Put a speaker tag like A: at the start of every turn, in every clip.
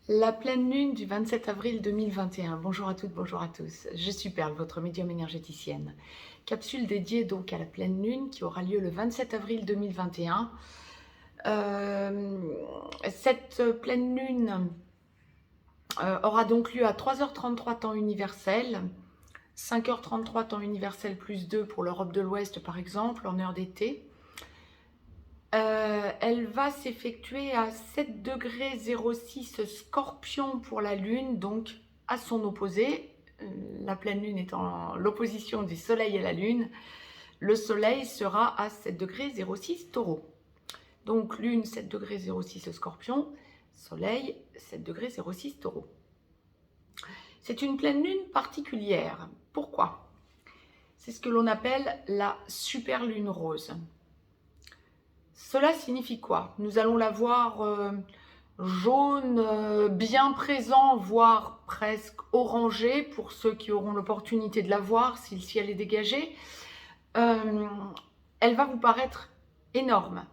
A: La pleine lune du 27 avril 2021. Bonjour à toutes, bonjour à tous. Je suis Perle, votre médium énergéticienne. Capsule dédiée donc à la pleine lune qui aura lieu le 27 avril 2021. Cette pleine lune aura donc lieu à 3h33 temps universel, 5h33 temps universel plus 2 pour l'Europe de l'Ouest par exemple, en heure d'été. Elle va s'effectuer à 7 degrés 06 Scorpion pour la Lune, donc à son opposé. La pleine Lune étant l'opposition du Soleil et la Lune, le Soleil sera à 7 degrés 06 Taureau. Donc Lune 7 degrés 06 Scorpion, Soleil 7 degrés 06 Taureau. C'est une pleine Lune particulière. Pourquoi? C'est ce que l'on appelle la super Lune rose. Cela signifie quoi? Nous allons la voir jaune, bien présent, voire presque orangé, pour ceux qui auront l'opportunité de la voir, si le ciel est dégagé. Elle va vous paraître énorme.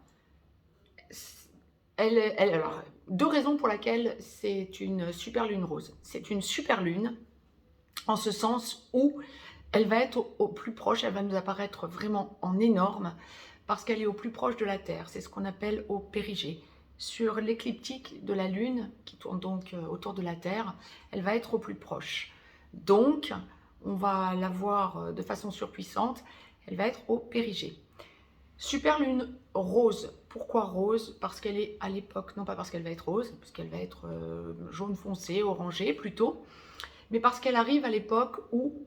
A: Alors, deux raisons pour lesquelles c'est une super lune rose. C'est une super lune, en ce sens où elle va être au plus proche, elle va nous apparaître vraiment en énorme, parce qu'elle est au plus proche de la Terre. C'est ce qu'on appelle au périgée. Sur l'écliptique de la Lune, qui tourne donc autour de la Terre, elle va être au plus proche. Donc, on va la voir de façon surpuissante, elle va être au périgée. Super Lune rose. Pourquoi rose? Parce qu'elle est à l'époque, non pas parce qu'elle va être rose, parce qu'elle va être jaune foncé, orangé plutôt, mais parce qu'elle arrive à l'époque où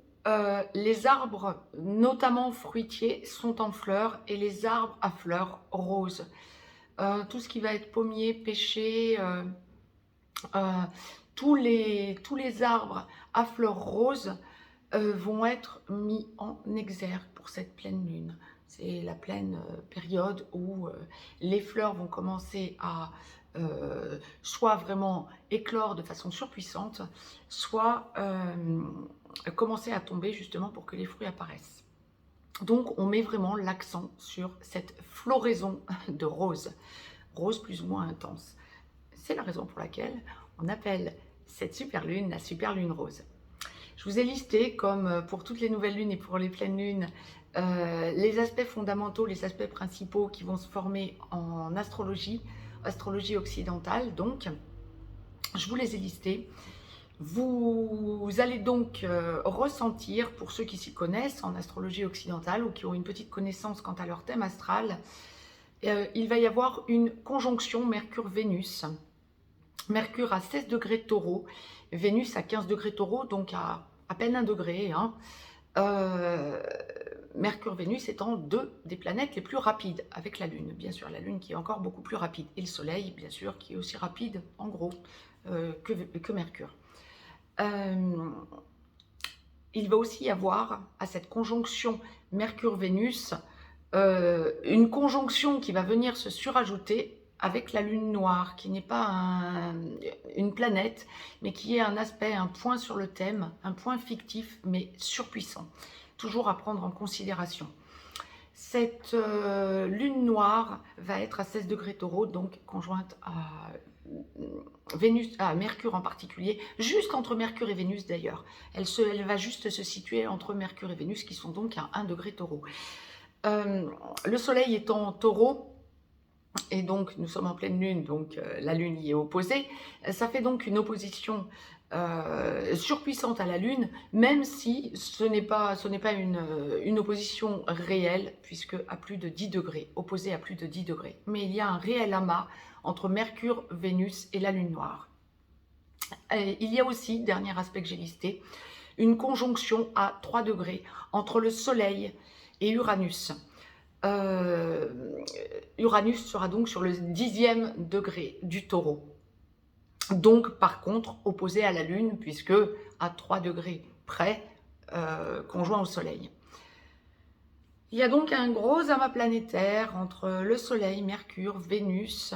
A: les arbres, notamment fruitiers, sont en fleurs et les arbres à fleurs roses. Tout ce qui va être pommier, pêcher, tous les arbres à fleurs roses vont être mis en exergue pour cette pleine lune. C'est la pleine période où les fleurs vont commencer à soit vraiment éclore de façon surpuissante, soit commencer à tomber justement pour que les fruits apparaissent. Donc on met vraiment l'accent sur cette floraison de roses, rose plus ou moins intense. C'est la raison pour laquelle on appelle cette super lune la super lune rose. Je vous ai listé, comme pour toutes les nouvelles lunes et pour les pleines lunes, les aspects fondamentaux, les aspects principaux qui vont se former en astrologie, astrologie occidentale. Donc, je vous les ai listés. Vous allez donc ressentir, pour ceux qui s'y connaissent en astrologie occidentale ou qui ont une petite connaissance quant à leur thème astral, il va y avoir une conjonction Mercure-Vénus. Mercure à 16 degrés Taureau, Vénus à 15 degrés Taureau, donc à peine 1 degré. Mercure-Vénus étant deux des planètes les plus rapides, avec la Lune, bien sûr, la Lune qui est encore beaucoup plus rapide, et le Soleil, bien sûr, qui est aussi rapide, en gros, que Mercure. Il va aussi y avoir, à cette conjonction Mercure-Vénus, une conjonction qui va venir se surajouter avec la lune noire, qui n'est pas une planète, mais qui est un aspect, un point sur le thème, un point fictif, mais surpuissant, toujours à prendre en considération. Cette lune noire va être à 16 degrés Taureau, donc conjointe à Vénus, à Mercure en particulier, juste entre Mercure et Vénus d'ailleurs. Elle va juste se situer entre Mercure et Vénus, qui sont donc à 1 degré Taureau. Le Soleil étant en Taureau, et donc nous sommes en pleine lune, donc la lune y est opposée, ça fait donc une opposition surpuissante à la lune, même si ce n'est pas une opposition réelle, puisque à plus de 10 degrés, opposée à plus de 10 degrés. Mais il y a un réel amas entre Mercure, Vénus et la lune noire. Et il y a aussi, dernier aspect que j'ai listé, une conjonction à 3 degrés entre le Soleil et Uranus. Uranus sera donc sur le 10e degré du Taureau. Donc, par contre, opposé à la Lune, puisque à 3 degrés près, conjoint au Soleil. Il y a donc un gros amas planétaire entre le Soleil, Mercure, Vénus,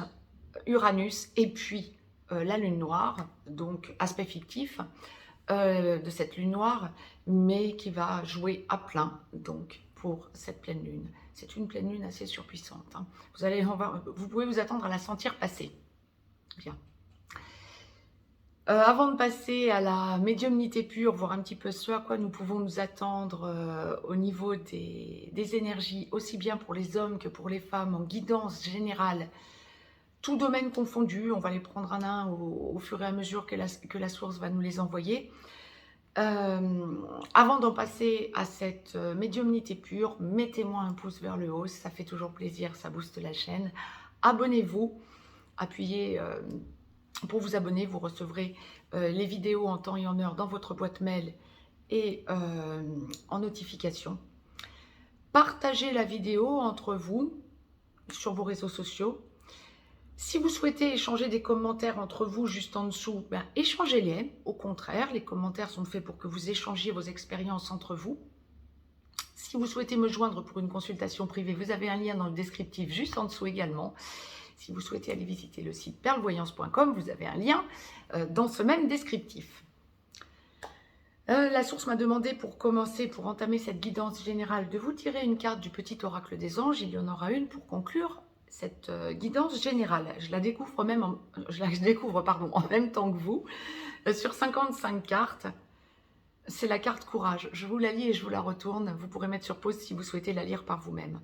A: Uranus et puis la Lune noire, donc aspect fictif de cette Lune noire, mais qui va jouer à plein donc pour cette pleine Lune. C'est une pleine Lune assez surpuissante. Hein. Vous pouvez vous attendre à la sentir passer. Bien. Avant de passer à la médiumnité pure, voir un petit peu ce à quoi nous pouvons nous attendre, au niveau des énergies, aussi bien pour les hommes que pour les femmes, en guidance générale, tout domaine confondu, on va les prendre un à un au fur et à mesure que la source va nous les envoyer. Avant d'en passer à cette médiumnité pure, mettez-moi un pouce vers le haut, ça fait toujours plaisir, ça booste la chaîne. Abonnez-vous, appuyez pour vous abonner, vous recevrez les vidéos en temps et en heure dans votre boîte mail et en notification. Partagez la vidéo entre vous sur vos réseaux sociaux. Si vous souhaitez échanger des commentaires entre vous juste en dessous, ben, échangez-les. Au contraire, les commentaires sont faits pour que vous échangiez vos expériences entre vous. Si vous souhaitez me joindre pour une consultation privée, vous avez un lien dans le descriptif juste en dessous également. Si vous souhaitez aller visiter le site perlevoyance.com, vous avez un lien dans ce même descriptif. La source m'a demandé pour commencer, pour entamer cette guidance générale, de vous tirer une carte du petit oracle des anges. Il y en aura une pour conclure cette guidance générale. Je la découvre en même temps que vous, sur 55 cartes. C'est la carte courage. Je vous la lis et je vous la retourne. Vous pourrez mettre sur pause si vous souhaitez la lire par vous-même.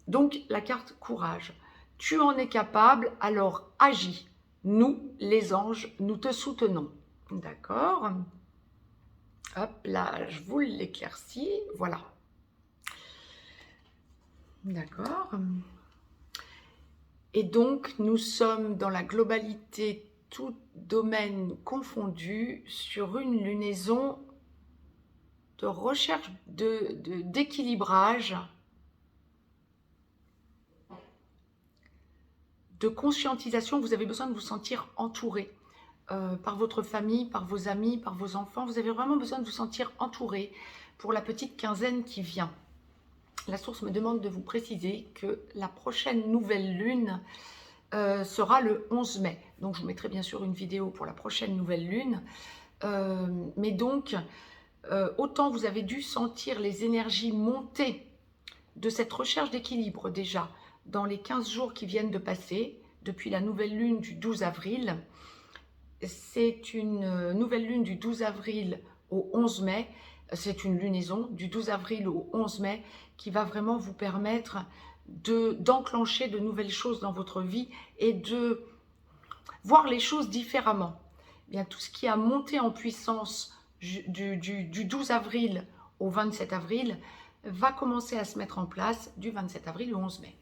A: Donc, la carte courage. Tu en es capable, alors agis. Nous, les anges, nous te soutenons. D'accord? Hop là, je vous l'éclaircis. Voilà. D'accord. Et donc, nous sommes dans la globalité, tout domaine confondu, sur une lunaison de recherche d'équilibrage, de conscientisation. Vous avez besoin de vous sentir entouré par votre famille, par vos amis, par vos enfants. Vous avez vraiment besoin de vous sentir entouré pour la petite quinzaine qui vient. La source me demande de vous préciser que la prochaine nouvelle lune sera le 11 mai. Donc, je vous mettrai bien sûr une vidéo pour la prochaine nouvelle lune. Mais donc, autant vous avez dû sentir les énergies monter de cette recherche d'équilibre déjà dans les 15 jours qui viennent de passer, depuis la nouvelle lune du 12 avril. C'est une nouvelle lune du 12 avril au 11 mai. C'est une lunaison du 12 avril au 11 mai qui va vraiment vous permettre d'enclencher de nouvelles choses dans votre vie et de voir les choses différemment. Bien, tout ce qui a monté en puissance du 12 avril au 27 avril va commencer à se mettre en place du 27 avril au 11 mai.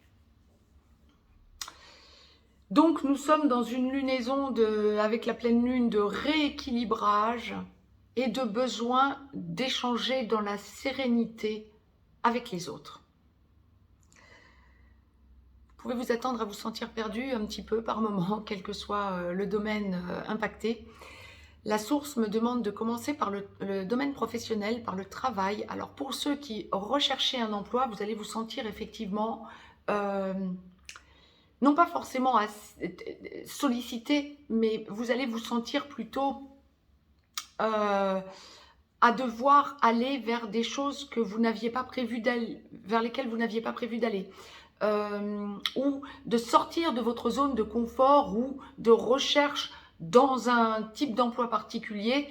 A: Donc, nous sommes dans une lunaison avec la pleine lune de rééquilibrage et de besoin d'échanger dans la sérénité avec les autres. Vous pouvez vous attendre à vous sentir perdu un petit peu par moment, quel que soit le domaine impacté. La source me demande de commencer par le domaine professionnel, par le travail. Alors, pour ceux qui recherchaient un emploi, vous allez vous sentir effectivement... non pas forcément sollicité, mais vous allez vous sentir plutôt à devoir aller vers des choses que vous n'aviez pas prévu d'aller, vers lesquelles vous n'aviez pas prévu d'aller, ou de sortir de votre zone de confort ou de recherche dans un type d'emploi particulier,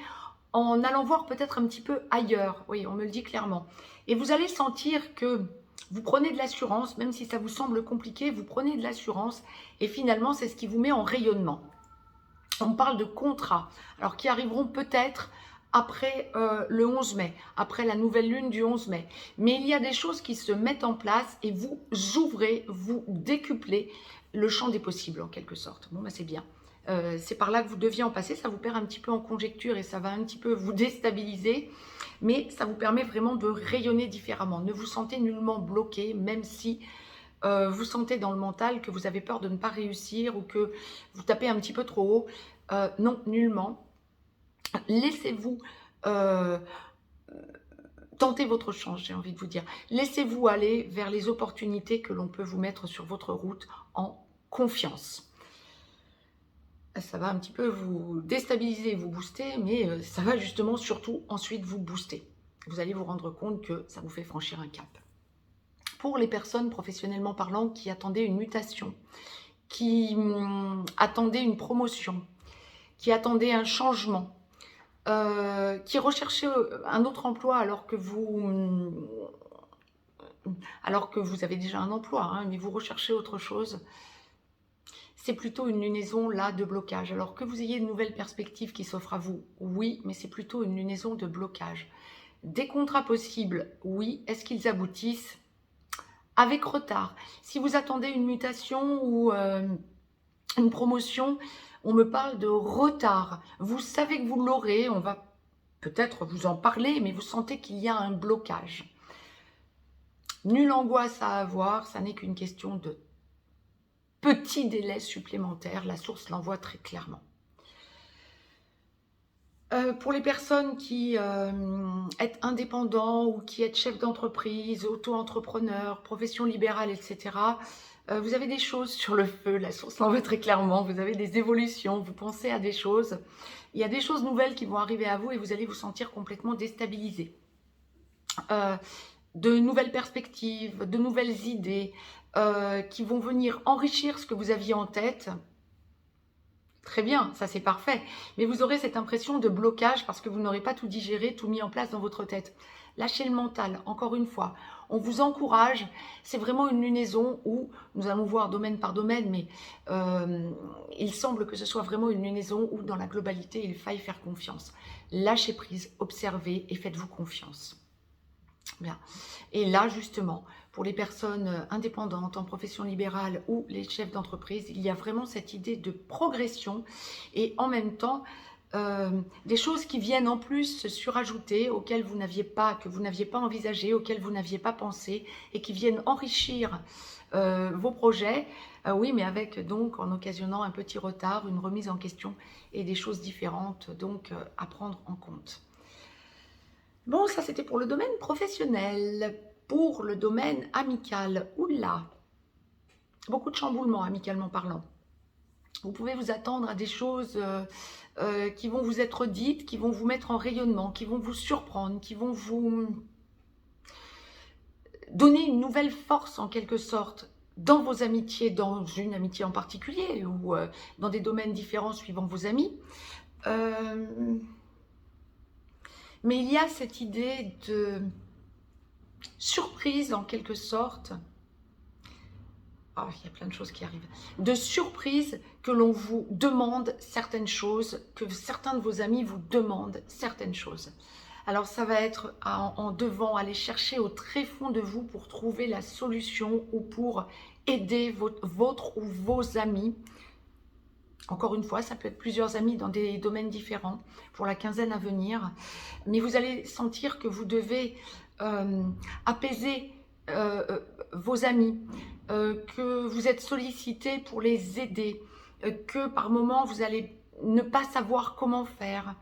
A: en allant voir peut-être un petit peu ailleurs. Oui, on me le dit clairement. Et vous allez sentir que vous prenez de l'assurance, même si ça vous semble compliqué, vous prenez de l'assurance et finalement, c'est ce qui vous met en rayonnement. On parle de contrats, alors qui arriveront peut-être après le 11 mai, après la nouvelle lune du 11 mai. Mais il y a des choses qui se mettent en place et vous ouvrez, vous décuplez le champ des possibles en quelque sorte. Bon, bah, c'est bien. C'est par là que vous deviez en passer, ça vous perd un petit peu en conjecture et ça va un petit peu vous déstabiliser, mais ça vous permet vraiment de rayonner différemment. Ne vous sentez nullement bloqué, même si vous sentez dans le mental que vous avez peur de ne pas réussir ou que vous tapez un petit peu trop haut. Non, nullement. Laissez-vous tenter votre chance, j'ai envie de vous dire. Laissez-vous aller vers les opportunités que l'on peut vous mettre sur votre route en confiance. Ça va un petit peu vous déstabiliser, vous booster, mais ça va justement surtout ensuite vous booster. Vous allez vous rendre compte que ça vous fait franchir un cap. Pour les personnes professionnellement parlant qui attendaient une mutation, qui attendaient une promotion, qui attendez un changement, qui recherchez un autre emploi alors que vous avez déjà un emploi, hein, mais vous recherchez autre chose, c'est plutôt une lunaison là de blocage. Alors que vous ayez de nouvelles perspectives qui s'offrent à vous, oui, mais c'est plutôt une lunaison de blocage. Des contrats possibles, oui. Est-ce qu'ils aboutissent? Avec retard. Si vous attendez une mutation ou une promotion, on me parle de retard. Vous savez que vous l'aurez, on va peut-être vous en parler, mais vous sentez qu'il y a un blocage. Nulle angoisse à avoir, ça n'est qu'une question de petit délai supplémentaire. La source l'envoie très clairement. Pour les personnes qui êtes indépendants ou qui êtes chef d'entreprise, auto-entrepreneur, profession libérale, etc., vous avez des choses sur le feu, la source l'envoie très clairement, vous avez des évolutions, vous pensez à des choses, il y a des choses nouvelles qui vont arriver à vous et vous allez vous sentir complètement déstabilisé. De nouvelles perspectives, de nouvelles idées qui vont venir enrichir ce que vous aviez en tête. Très bien, ça c'est parfait. Mais vous aurez cette impression de blocage parce que vous n'aurez pas tout digéré, tout mis en place dans votre tête. Lâchez le mental, encore une fois. On vous encourage. C'est vraiment une lunaison où nous allons voir domaine par domaine, mais il semble que ce soit vraiment une lunaison où dans la globalité, il faille faire confiance. Lâchez prise, observez et faites-vous confiance. Bien. Et là, justement, pour les personnes indépendantes, en profession libérale ou les chefs d'entreprise, il y a vraiment cette idée de progression et en même temps, des choses qui viennent en plus se surajouter auxquelles que vous n'aviez pas envisagé, auxquelles vous n'aviez pas pensé et qui viennent enrichir vos projets. Oui, mais avec donc en occasionnant un petit retard, une remise en question et des choses différentes donc à prendre en compte. Bon, ça c'était pour le domaine professionnel. Pour le domaine amical, oula, beaucoup de chamboulements amicalement parlant. Vous pouvez vous attendre à des choses qui vont vous être dites, qui vont vous mettre en rayonnement, qui vont vous surprendre, qui vont vous donner une nouvelle force en quelque sorte dans vos amitiés, dans une amitié en particulier ou dans des domaines différents suivant vos amis. Mais il y a cette idée de surprise en quelque sorte. Oh, il y a plein de choses qui arrivent. De surprise que l'on vous demande certaines choses, que certains de vos amis vous demandent certaines choses. Alors ça va être en devant aller chercher au très fond de vous pour trouver la solution ou pour aider votre ou vos amis. Encore une fois, ça peut être plusieurs amis dans des domaines différents pour la quinzaine à venir. Mais vous allez sentir que vous devez apaiser vos amis, que vous êtes sollicité pour les aider, que par moments vous allez ne pas savoir comment faire.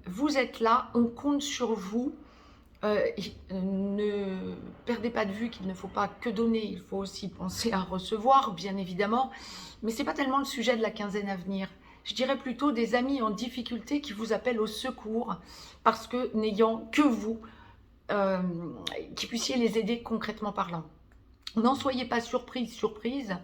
A: Vous êtes là, on compte sur vous. Ne perdez pas de vue qu'il ne faut pas que donner, il faut aussi penser à recevoir, bien évidemment. Mais ce n'est pas tellement le sujet de la quinzaine à venir. Je dirais plutôt des amis en difficulté qui vous appellent au secours parce que n'ayant que vous, qui puissiez les aider concrètement parlant. N'en soyez pas surprise.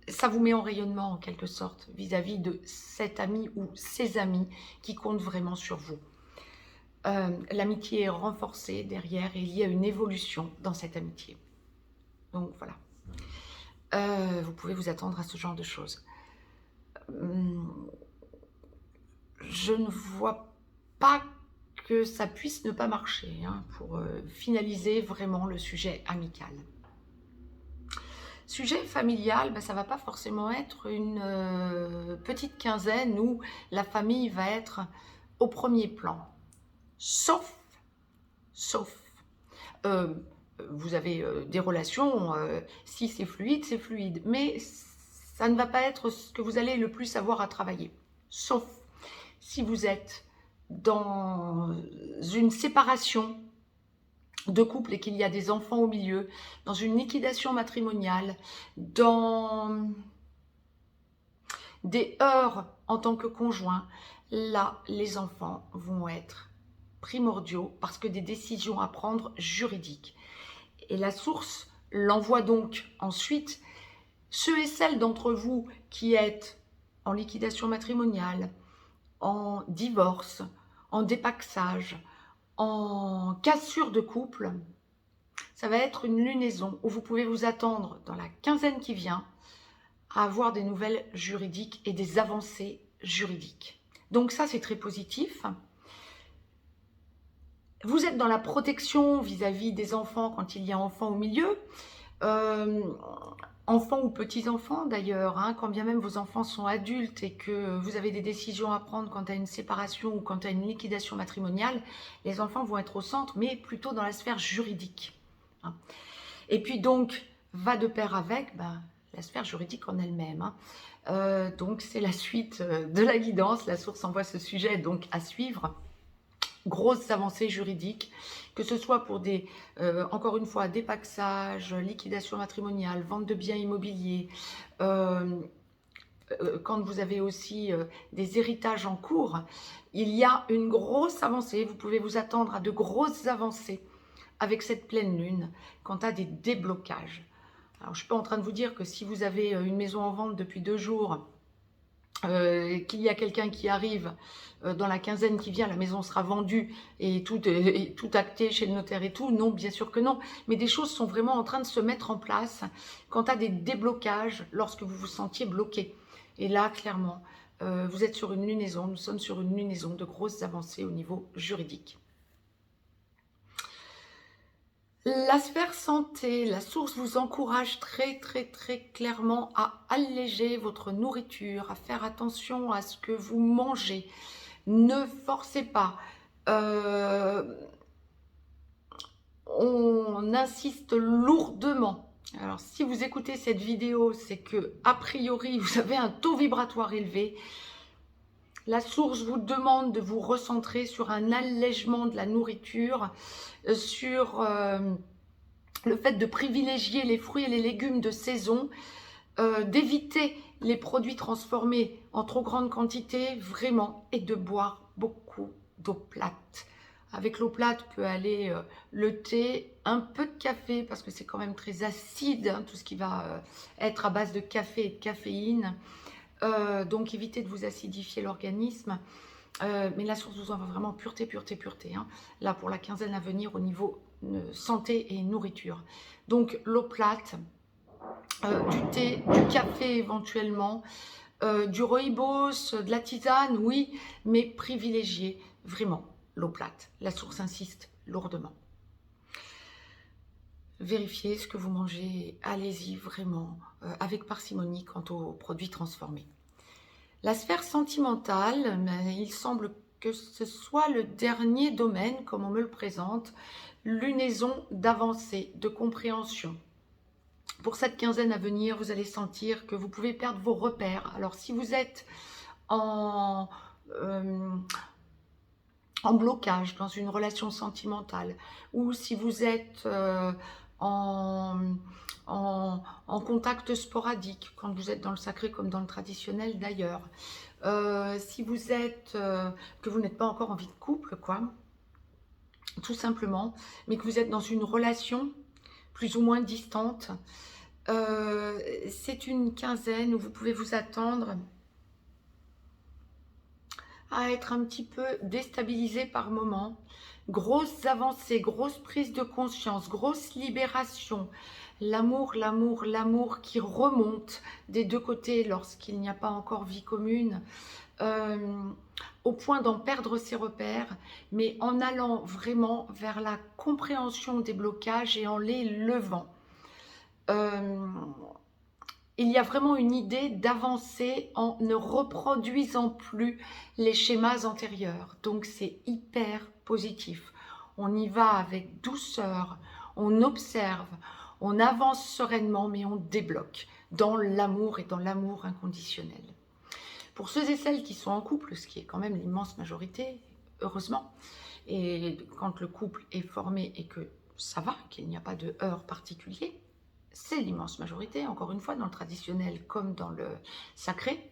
A: Ça vous met en rayonnement en quelque sorte vis-à-vis de cet ami ou ces amis qui comptent vraiment sur vous. L'amitié est renforcée derrière et il y a une évolution dans cette amitié. Donc voilà. Vous pouvez vous attendre à ce genre de choses. Je ne vois pas que ça puisse ne pas marcher hein, pour finaliser vraiment le sujet amical. Sujet familial, ben, ça ne va pas forcément être une petite quinzaine où la famille va être au premier plan. Sauf, vous avez des relations, si c'est fluide, mais ça ne va pas être ce que vous allez le plus avoir à travailler. Sauf si vous êtes dans une séparation de couple et qu'il y a des enfants au milieu, dans une liquidation matrimoniale, dans des heurts en tant que conjoint, là, les enfants vont être primordiaux parce que des décisions à prendre juridiques. Et la source l'envoie donc ensuite Ceux et celles d'entre vous qui êtes en liquidation matrimoniale, en divorce, en dépaxage, en cassure de couple, ça va être une lunaison où vous pouvez vous attendre dans la quinzaine qui vient à avoir des nouvelles juridiques et des avancées juridiques. Donc ça, c'est très positif. Vous êtes dans la protection vis-à-vis des enfants quand il y a enfants au milieu. Enfants ou petits-enfants d'ailleurs, hein, quand bien même vos enfants sont adultes et que vous avez des décisions à prendre quant à une séparation ou quant à une liquidation matrimoniale, les enfants vont être au centre, mais plutôt dans la sphère juridique. Hein. Et puis donc, va de pair avec la sphère juridique en elle-même. Hein. Donc c'est la suite de la guidance, la source envoie ce sujet donc à suivre. Grosses avancées juridiques, que ce soit pour des, encore une fois, dépaxage, liquidation matrimoniale, vente de biens immobiliers, quand vous avez aussi des héritages en cours, il y a une grosse avancée. Vous pouvez vous attendre à de grosses avancées avec cette pleine lune quant à des déblocages. Alors, je ne suis pas en train de vous dire que si vous avez une maison en vente depuis 2 jours, qu'il y a quelqu'un qui arrive dans la quinzaine qui vient, la maison sera vendue et tout acté chez le notaire et tout. Non, bien sûr que non. Mais des choses sont vraiment en train de se mettre en place quant à des déblocages lorsque vous vous sentiez bloqué. Et là, clairement, vous êtes sur une lunaison. Nous sommes sur une lunaison de grosses avancées au niveau juridique. La sphère santé, la source vous encourage très clairement à alléger votre nourriture, à faire attention à ce que vous mangez. Ne forcez pas. On insiste lourdement. Alors, si vous écoutez cette vidéo, c'est que, a priori, vous avez un taux vibratoire élevé. La source vous demande de vous recentrer sur un allègement de la nourriture, sur le fait de privilégier les fruits et les légumes de saison, d'éviter les produits transformés en trop grande quantité, vraiment, et de boire beaucoup d'eau plate. Avec l'eau plate peut aller le thé, un peu de café, parce que c'est quand même très acide, hein, tout ce qui va être à base de café et de caféine. Donc évitez de vous acidifier l'organisme. Mais la source vous envoie vraiment pureté. Hein. Là, pour la quinzaine à venir, au niveau santé et nourriture. Donc, l'eau plate, du thé, du café éventuellement, du rooibos, de la tisane, oui, mais privilégiez vraiment l'eau plate. La source insiste lourdement. Vérifiez ce que vous mangez, allez-y vraiment avec parcimonie quant aux produits transformés. La sphère sentimentale, il semble que ce soit le dernier domaine, comme on me le présente, lunaison d'avancée, de compréhension. Pour cette quinzaine à venir, vous allez sentir que vous pouvez perdre vos repères. Alors, si vous êtes en blocage dans une relation sentimentale, ou si vous êtes en contact sporadique, quand vous êtes dans le sacré comme dans le traditionnel d'ailleurs, si vous êtes, que vous n'êtes pas encore en vie de couple, quoi, tout simplement, mais que vous êtes dans une relation plus ou moins distante, c'est une quinzaine où vous pouvez vous attendre à être un petit peu déstabilisé par moment. Grosses avancées, grosse prise de conscience, grosse libération. L'amour qui remonte des deux côtés lorsqu'il n'y a pas encore vie commune. Au point d'en perdre ses repères, mais en allant vraiment vers la compréhension des blocages et en les levant. Il y a vraiment une idée d'avancer en ne reproduisant plus les schémas antérieurs. Donc c'est hyper positif. On y va avec douceur, on observe, on avance sereinement, mais on débloque dans l'amour et dans l'amour inconditionnel. Pour ceux et celles qui sont en couple, ce qui est quand même l'immense majorité, heureusement, et quand le couple est formé et que ça va, qu'il n'y a pas de heurt particulier, c'est l'immense majorité, encore une fois, dans le traditionnel comme dans le sacré.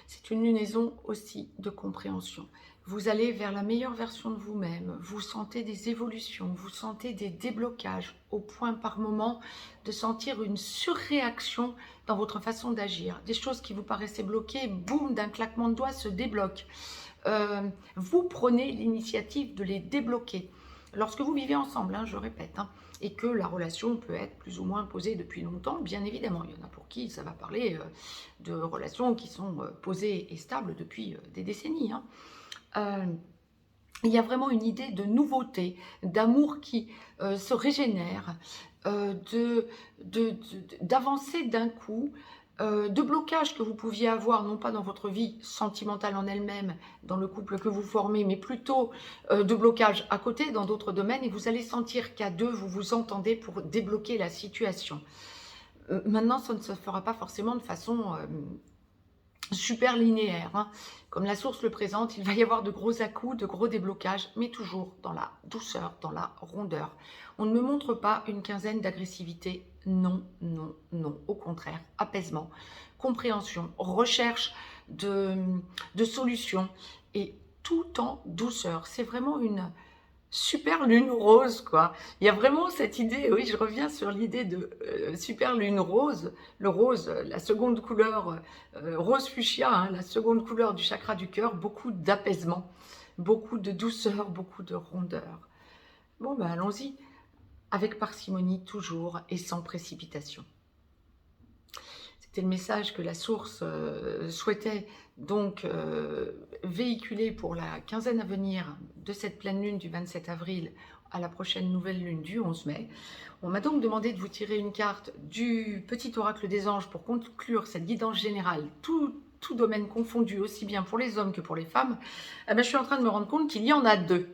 A: C'est une lunaison aussi de compréhension. Vous allez vers la meilleure version de vous-même, vous sentez des évolutions, vous sentez des déblocages, au point par moment de sentir une surréaction dans votre façon d'agir. Des choses qui vous paraissaient bloquées, boum, d'un claquement de doigts se débloquent. Vous prenez l'initiative de les débloquer. Lorsque vous vivez ensemble, hein, je répète, hein, et que la relation peut être plus ou moins posée depuis longtemps, bien évidemment, il y en a pour qui ça va parler de relations qui sont posées et stables depuis des décennies, hein. Il y a vraiment une idée de nouveauté, d'amour qui se régénère, d'avancer d'un coup, de blocages que vous pouviez avoir, non pas dans votre vie sentimentale en elle-même, dans le couple que vous formez, mais plutôt de blocages à côté, dans d'autres domaines, et vous allez sentir qu'à deux, vous vous entendez pour débloquer la situation. Maintenant, ça ne se fera pas forcément de façon super linéaire, hein. Comme la source le présente, il va y avoir de gros à-coups, de gros déblocages, mais toujours dans la douceur, dans la rondeur. On ne me montre pas une quinzaine d'agressivité, non, non, non. Au contraire, apaisement, compréhension, recherche de solutions et tout en douceur. C'est vraiment une super lune rose, quoi. Il y a vraiment cette idée, oui, je reviens sur l'idée de super lune rose. Le rose, la seconde couleur, rose fuchsia, hein, la seconde couleur du chakra du cœur, beaucoup d'apaisement, beaucoup de douceur, beaucoup de rondeur. Bon, ben allons-y, avec parcimonie toujours et sans précipitation. C'était le message que la source souhaitait donc véhiculer pour la quinzaine à venir de cette pleine lune du 27 avril à la prochaine nouvelle lune du 11 mai. On m'a donc demandé de vous tirer une carte du petit oracle des anges pour conclure cette guidance générale, tout domaine confondu, aussi bien pour les hommes que pour les femmes. Eh bien, je suis en train de me rendre compte qu'il y en a deux.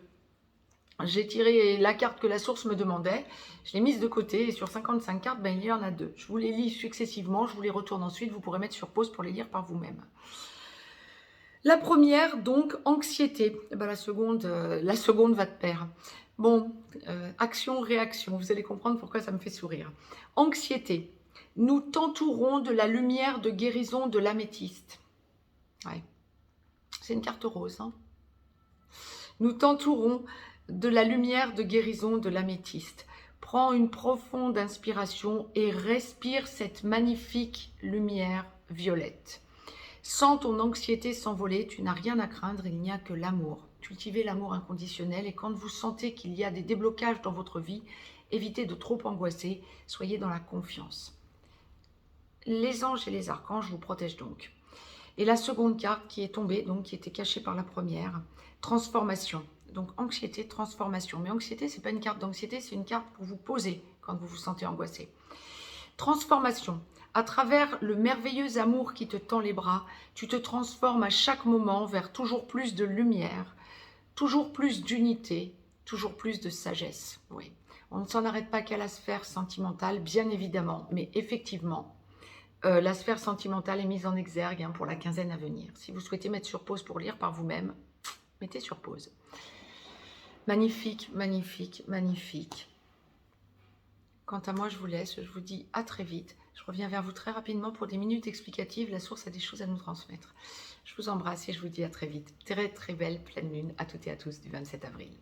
A: J'ai tiré la carte que la source me demandait, je l'ai mise de côté et sur 55 cartes, ben, il y en a deux. Je vous les lis successivement, je vous les retourne ensuite, vous pourrez mettre sur pause pour les lire par vous-même. La première, donc, anxiété. Eh ben, la seconde va de pair. Bon, action, réaction, vous allez comprendre pourquoi ça me fait sourire. Anxiété. Nous t'entourons de la lumière de guérison de l'améthyste. Ouais. C'est une carte rose, hein. Nous t'entourons de la lumière de guérison de l'améthyste. Prends une profonde inspiration et respire cette magnifique lumière violette. Sens ton anxiété s'envoler, tu n'as rien à craindre, il n'y a que l'amour. Cultivez l'amour inconditionnel et quand vous sentez qu'il y a des déblocages dans votre vie, évitez de trop angoisser, soyez dans la confiance. Les anges et les archanges vous protègent donc. Et la seconde carte qui est tombée, donc qui était cachée par la première, transformation. Donc anxiété, transformation. Mais anxiété, ce n'est pas une carte d'anxiété, c'est une carte pour vous poser quand vous vous sentez angoissé. Transformation. À travers le merveilleux amour qui te tend les bras, tu te transformes à chaque moment vers toujours plus de lumière, toujours plus d'unité, toujours plus de sagesse. Oui. On ne s'en arrête pas qu'à la sphère sentimentale, bien évidemment, mais effectivement, la sphère sentimentale est mise en exergue, hein, pour la quinzaine à venir. Si vous souhaitez mettre sur pause pour lire par vous-même, mettez sur pause. Magnifique, magnifique, magnifique. Quant à moi, je vous laisse, je vous dis à très vite. Je reviens vers vous très rapidement pour des minutes explicatives. La source a des choses à nous transmettre. Je vous embrasse et je vous dis à très vite. Très, très belle pleine lune à toutes et à tous du 27 avril.